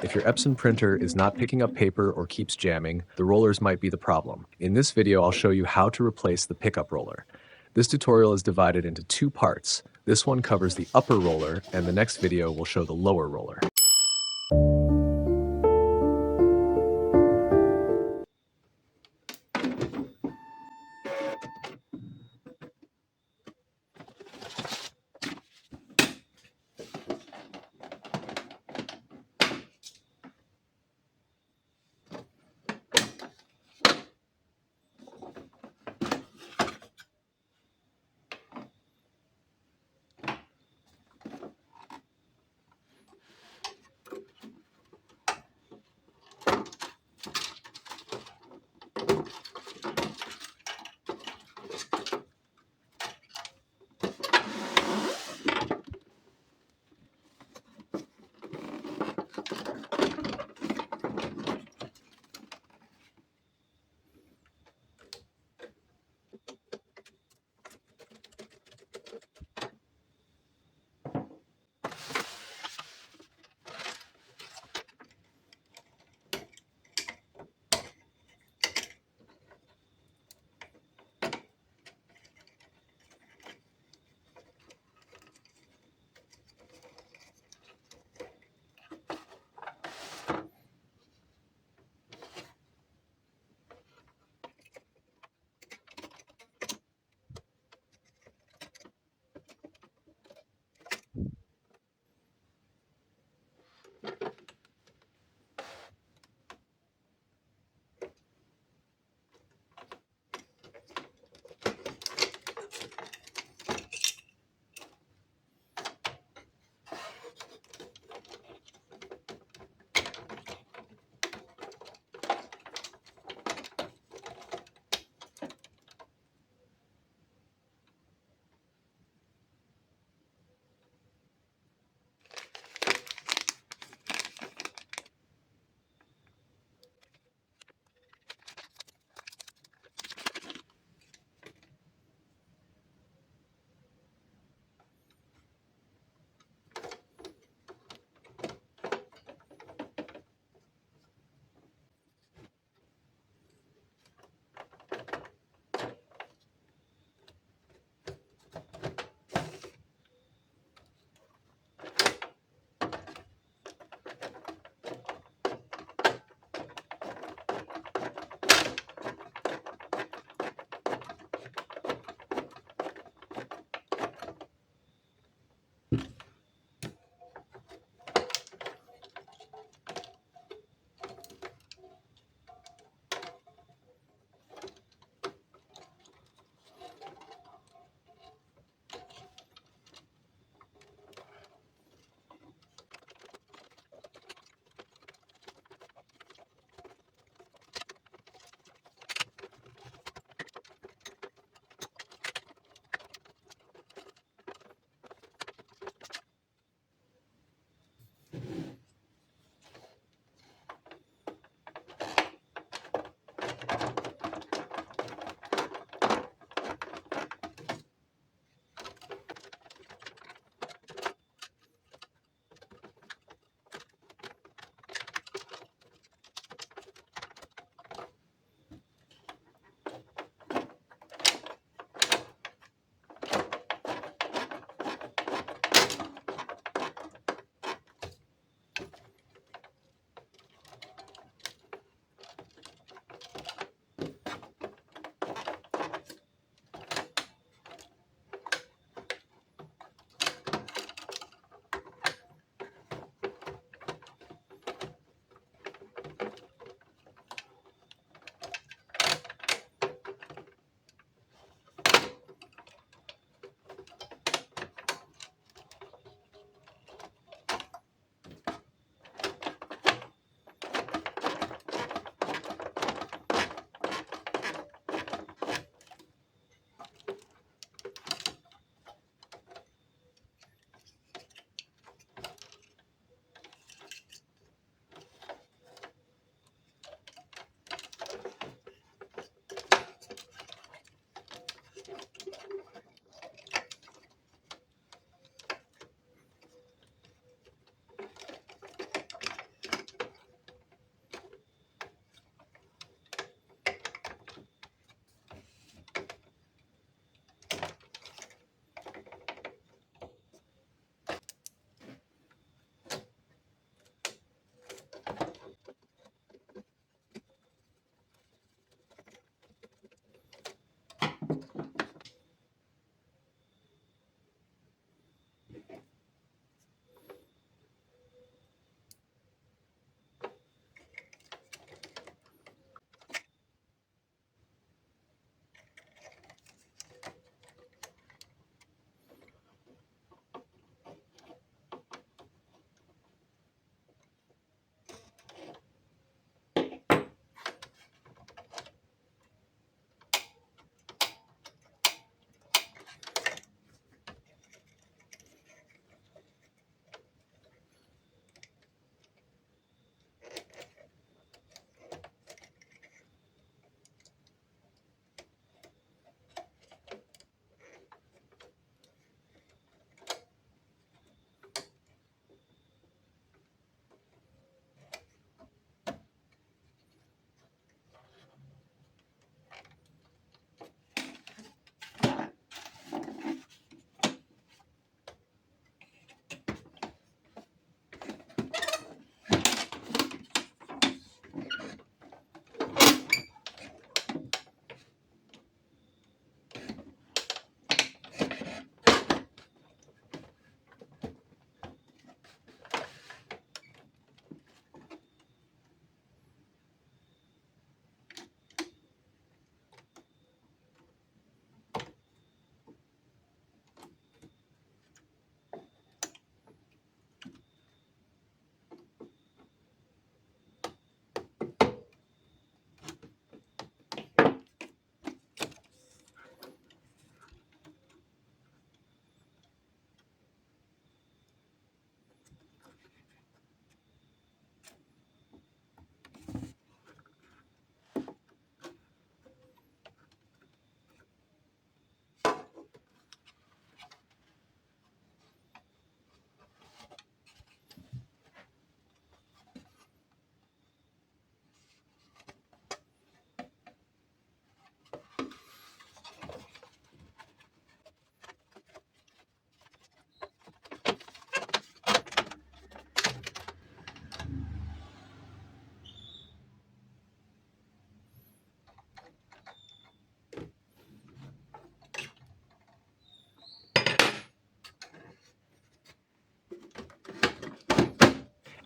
If your Epson printer is not picking up paper or keeps jamming, the rollers might be the problem. In this video, I'll show you how to replace the pickup roller. This tutorial is divided into two parts. This one covers the upper roller, and the next video will show the lower roller.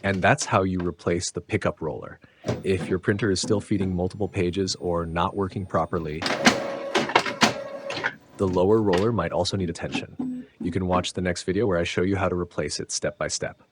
And that's how you replace the pickup roller. If your printer is still feeding multiple pages or not working properly, the lower roller might also need attention. You can watch the next video where I show you how to replace it step by step.